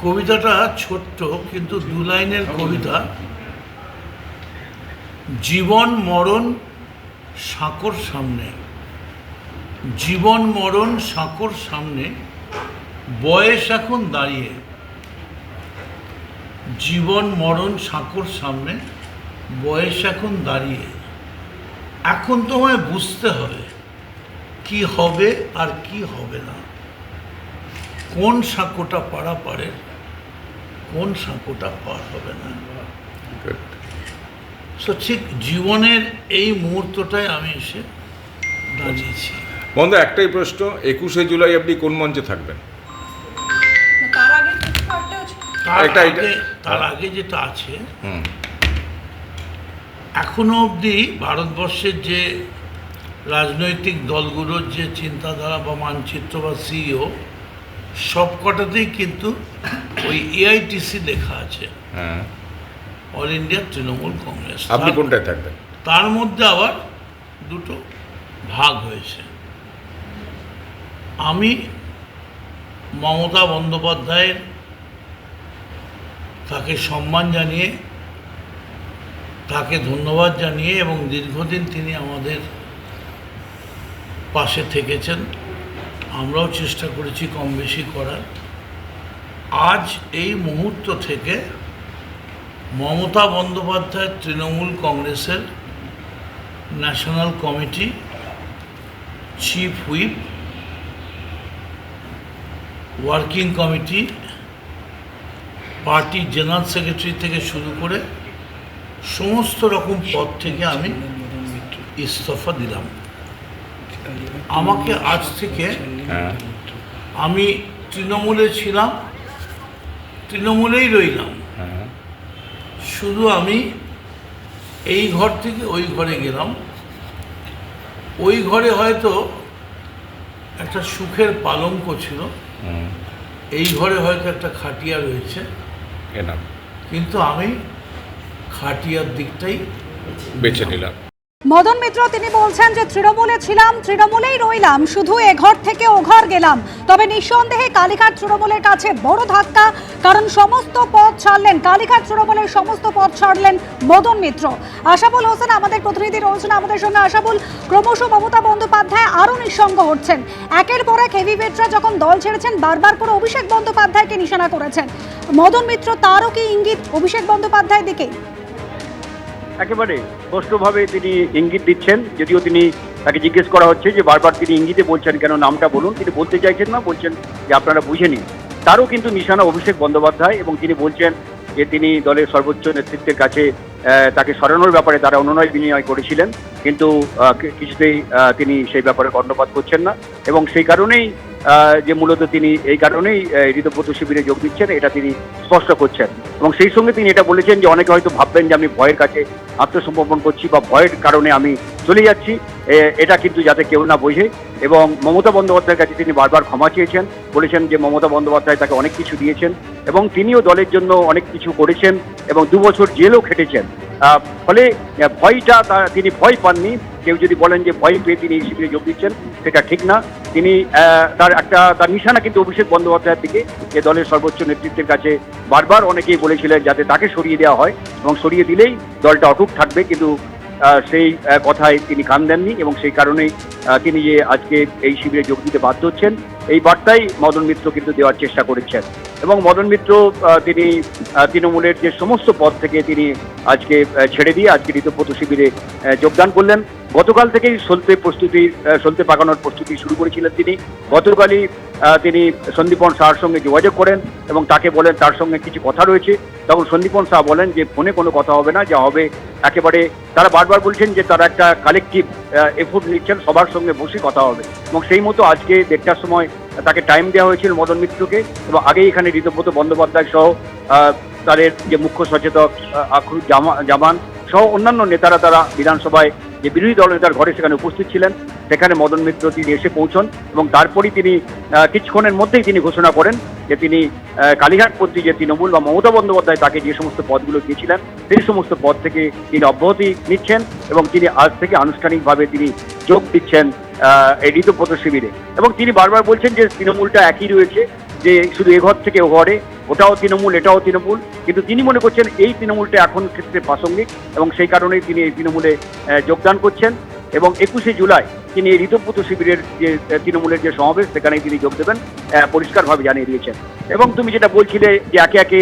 কবিতাটা ছোট্ট কিন্তু দু লাইনের কবিতা। জীবন মরণ সাঁকোর সামনে, জীবন মরণ সাঁকোর সামনে, বয়স এখন দাঁড়িয়ে। জীবন মরণ সাঁকোর সামনে, বয়স এখন দাঁড়িয়ে। এখন তোমায় বুঝতে হবে কি হবে আর কি হবে না, কোন সাঁকোটা পারা পারে, কোন সাঁকোটা পার হবে না। সো ঠিক জীবনের এই মুহূর্তটায় আমি এসে দাঁড়িয়েছি। বন্ধু, একটাই প্রশ্ন, 21শে জুলাই আপনি কোন মঞ্চে থাকবেন? তার আগে যেটা আছে, এখনো অবধি ভারতবর্ষের যে রাজনৈতিক দলগুলোর যে চিন্তাধারা বা মানচিত্র বা সিইও সবকটাতেই কিন্তু ওই এআইটিসি লেখা আছে, অল ইন্ডিয়া তৃণমূল কংগ্রেস। আপনি কোনটায় থাকবেন? তার মধ্যে আবার দুটো ভাগ হয়েছে। আমি মমতা বন্দ্যোপাধ্যায়ের তাকে সম্মান জানিয়ে, তাকে ধন্যবাদ জানিয়ে, এবং দীর্ঘদিন তিনি আমাদের পাশে থেকেছেন, আমরাও চেষ্টা করেছি কম বেশি করার। আজ এই মুহূর্ত থেকে মমতা বন্দ্যোপাধ্যায় তৃণমূল কংগ্রেসের national committee, chief whip, working committee, party general secretary থেকে শুরু করে সমস্ত রকম পদ থেকে আমি ইস্তফা দিলাম। আমাকে আজ থেকে, আমি তৃণমূলে ছিলাম, তৃণমূলেই রইলাম, শুধু আমি এই ঘর থেকে ওই ঘরে গেলাম। ওই ঘরে হয়তো একটা সুখের পালঙ্ক ছিল, এই ঘরে হয়তো একটা খাটিয়া রয়েছে, কিন্তু আমি খাটিয়ার দিকটাই বেছে নিলাম। মদন মিত্র তিনি বলছেন যে তৃণমূলে ছিলাম, তৃণমূলেই রইলাম, শুধু এ ঘর থেকে ও ঘর গেলাম। তবে নিঃসন্দেহে কালীঘাট তৃণমূলের কাছে বড় ধাক্কা, কারণ সমস্ত পদ ছাড়লেন, কালীঘাট তৃণমূলের সমস্ত পদ ছাড়লেন মদন মিত্র। আশাবুল হোসেন আমাদের প্রতিনিধি রয়েছেন আমাদের সঙ্গে। আশাবুল, ক্রমশ মমতা বন্দ্যোপাধ্যায় আরও নিঃসঙ্গ হচ্ছেন। একের পর এক হেভিওয়েটরা যখন দল ছেড়েছেন, বারবার করে অভিষেক বন্দ্যোপাধ্যায়কে নিশানা করেছেন মদন মিত্র। তারও কি ইঙ্গিত অভিষেক বন্দ্যোপাধ্যায়ের দিকে? একেবারে স্পষ্টভাবে তিনি ইঙ্গিত দিচ্ছেন, যদিও তিনি তাকে জিজ্ঞেস করা হচ্ছে যে বারবার তিনি ইঙ্গিতে বলছেন কেন, নামটা বলুন। তিনি বলতে চাইছেন না, বলছেন যে আপনারা বুঝে নিন। তারও কিন্তু নিশানা অভিষেক বন্দ্যোপাধ্যায়, এবং তিনি বলছেন যে তিনি দলের সর্বোচ্চ নেতৃত্বের কাছে তাকে সরানোর ব্যাপারে তারা অনুনয় বিনয় করেছিলেন, কিন্তু কিছুতেই তিনি সেই ব্যাপারে কর্ণপাত করছেন না, এবং সেই কারণেই যে মূলত তিনি এই কারণেই ঋতব্রত শিবিরে যোগ দিচ্ছেন, এটা তিনি স্পষ্ট করছেন। এবং সেই সঙ্গে তিনি এটা বলেছেন যে অনেকে হয়তো ভাববেন যে আমি ভয়ের কাছে আত্মসমর্পণ করছি বা ভয়ের কারণে আমি চলে যাচ্ছি, এটা কিন্তু যাতে কেউ না বোঝে। এবং মমতা বন্দ্যোপাধ্যায়ের কাছে তিনি বারবার ক্ষমা চেয়েছেন, বলেছেন যে মমতা বন্দ্যোপাধ্যায় তাকে অনেক কিছু দিয়েছেন এবং তিনিও দলের জন্য অনেক কিছু করেছেন এবং 2 বছর জেলও খেটেছেন। ফলে ভয়টা তিনি ভয় পাননি। কেউ যদি বলেন যে ভয় পেয়ে তিনি এই শিবিরে যোগ দিচ্ছেন, সেটা ঠিক না। তিনি তার নিশানা কিন্তু অভিষেক বন্দ্যোপাধ্যায়ের দিকে, যে দলের সর্বোচ্চ নেতৃত্বের কাছে বারবার অনেকেই বলেছিলেন যাতে তাকে সরিয়ে দেওয়া হয়, এবং সরিয়ে দিলেই দলটা অটুট থাকবে, কিন্তু সেই কথায় তিনি কান দেননি, এবং সেই কারণেই তিনি যে আজকে এই শিবিরে যোগ দিতে বাধ্য হচ্ছেন, এই বার্তাই মদন মিত্র কিন্তু দেওয়ার চেষ্টা করেছেন। এবং মদন মিত্র তিনি তৃণমূলের যে সমস্ত পদ থেকে তিনি আজকে ছেড়ে দিয়ে আজকে ঋতব্রত শিবিরে যোগদান করলেন। গতকাল থেকেই সলতে পাকানোর প্রস্তুতি শুরু করেছিলেন তিনি। গতকালই তিনি সন্দীপন শাহর সঙ্গে যোগাযোগ করেন এবং তাকে বলেন তার সঙ্গে কিছু কথা রয়েছে। তখন সন্দীপন শাহ বলেন যে ফোনে কোনো কথা হবে না, যা হবে একেবারে, তারা বারবার বলছেন যে তারা একটা কালেকটিভ এফোর্ট নিচ্ছেন, সবার সঙ্গে বসে কথা হবে। এবং সেই মতো আজকে 1:30টার সময় তাকে টাইম দেওয়া হয়েছিল মদন মিত্রকে, এবং আগেই এখানে ঋতব্রত বন্দ্যোপাধ্যায় সহ তাদের যে মুখ্য সচেতক আখরুজ জামান সহ অন্যান্য নেতারা তারা বিধানসভায় যে বিরোধী দলনেতার ঘরে সেখানে উপস্থিত ছিলেন। সেখানে মদন মিত্র তিনি এসে পৌঁছন এবং তারপরই তিনি কিছুক্ষণের মধ্যেই তিনি ঘোষণা করেন যে তিনি কালীঘাটপন্থী যে তৃণমূল বা মমতা বন্দ্যোপাধ্যায় তাকে যে সমস্ত পদগুলো দিয়েছিলেন সেই সমস্ত পদ থেকে তিনি অব্যাহতি নিচ্ছেন এবং তিনি আজ থেকে আনুষ্ঠানিকভাবে তিনি যোগ দিচ্ছেন এই ঋতব্রত শিবিরে। এবং তিনি বারবার বলছেন যে তৃণমূলটা একই রয়েছে, যে শুধু এ ঘর থেকে ও ঘরে ওটাও তৃণমূল এটাও তৃণমূল, কিন্তু তিনি মনে করছেন এই তৃণমূলটা এখন ক্ষেত্রে প্রাসঙ্গিক এবং সেই কারণেই তিনি এই তৃণমূলে যোগদান করছেন এবং 21শে জুলাই তিনি এই ঋতব্রত শিবিরের যে তৃণমূলের যে সমাবেশ সেখানেই তিনি যোগ দেবেন পরিষ্কারভাবে জানিয়ে দিয়েছেন। এবং তুমি যেটা বলছিলে যে একে একে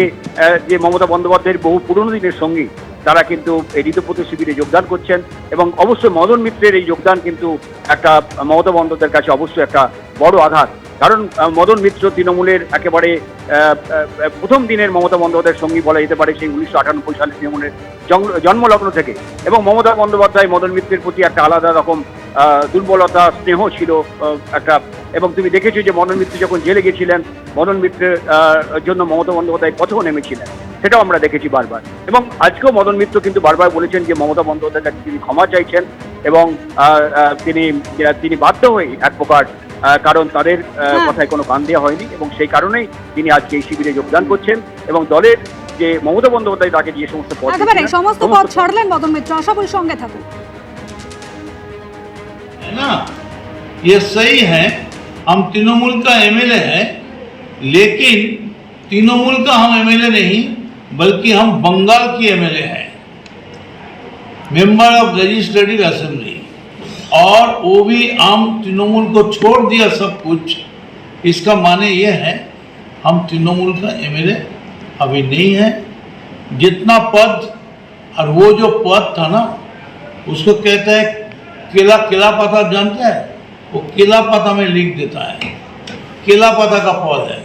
যে মমতা বন্দ্যোপাধ্যায়ের বহু পুরনো দিনের সঙ্গী তারা কিন্তু এই ঋতব্রত শিবিরে যোগদান করছেন এবং অবশ্যই মদন মিত্রের এই যোগদান কিন্তু একটা মমতা বন্দ্যোপাধ্যায়ের কাছে অবশ্যই একটা বড় আঘাত। কারণ মদন মিত্র তৃণমূলের একেবারে প্রথম দিনের মমতা বন্দ্যোপাধ্যায়ের সঙ্গী বলা যেতে পারে, সেই 1998 সালে তৃণমূলের জন্মলগ্ন থেকে। এবং মমতা বন্দ্যোপাধ্যায় মদন মিত্রের প্রতি একটা আলাদা রকম দুর্বলতা স্নেহ ছিল একটা। এবং তুমি দেখেছো যে মদন মিত্র যখন জেলে গেছিলেন, মদন মিত্রের জন্য মমতা বন্দ্যোপাধ্যায় পথেও নেমেছিলেন, সেটাও আমরা দেখেছি বারবার। এবং আজকেও মদন মিত্র কিন্তু বারবার বলেছেন যে মমতা বন্দ্যোপাধ্যায়ের কাছে তিনি ক্ষমা চাইছেন এবং তিনি বাধ্য হয়ে এক প্রকার, কারণ তাদের কথায় কোনো কান দেওয়া হয়নি এবং সেই কারণেই তিনি আজকে এই শিবিরে যোগদান করছেন এবং দলের যে মমতা বন্দ্যোপাধ্যায় তাকে যে সমস্ত পদ একেবারে সমস্ত পদ ছাড়লেন মদন মিত্র। আশা করি সঙ্গে থাকুন। है ना, ये सही है, हम तृणमूल का एमएलए है, लेकिन तृणमूल का हम एमएलए नहीं बल्कि हम बंगाल की एमएलए हैं, मेंबर ऑफ लेजिस्लेटिव असेंबली। और वो भी हम तृणमूल को छोड़ दिया सब कुछ, इसका माने ये है हम तृणमूल का एमएलए अभी नहीं है। जितना पद और वो जो पद था ना, उसको कहते हैं केला, केला पता जानते हैं, वो केला पता में लिख देता है, केला पता का पद है,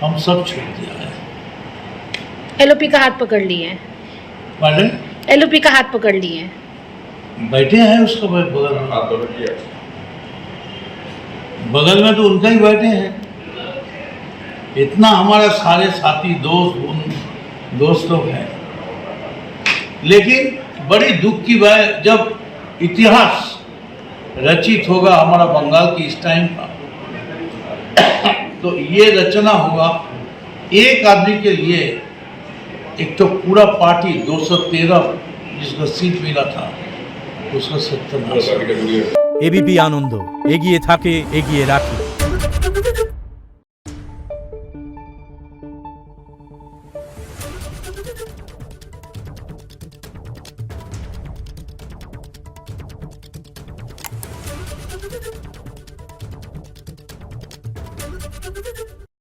हम सब छोड़ दिया है। एलओपी का हाथ पकड़ लिए हैं। पढ़े एलओपी का हाथ पकड़ लिए हैं। बैठे हैं उसका बगल में, बगल में तो उनका ही बैठे हैं। इतना हमारा सारे साथी दोस्त लोग हैं, लेकिन बड़ी दुख की बात, जब इतिहास रचित होगा हमारा बंगाल की इस टाइम का, तो ये रचना होगा एक आदमी के लिए। एक तो पूरा पार्टी 213 जिसको सीट मिला था उसको 70। एबीपी आनंद एगिए थाके एगिए राखे।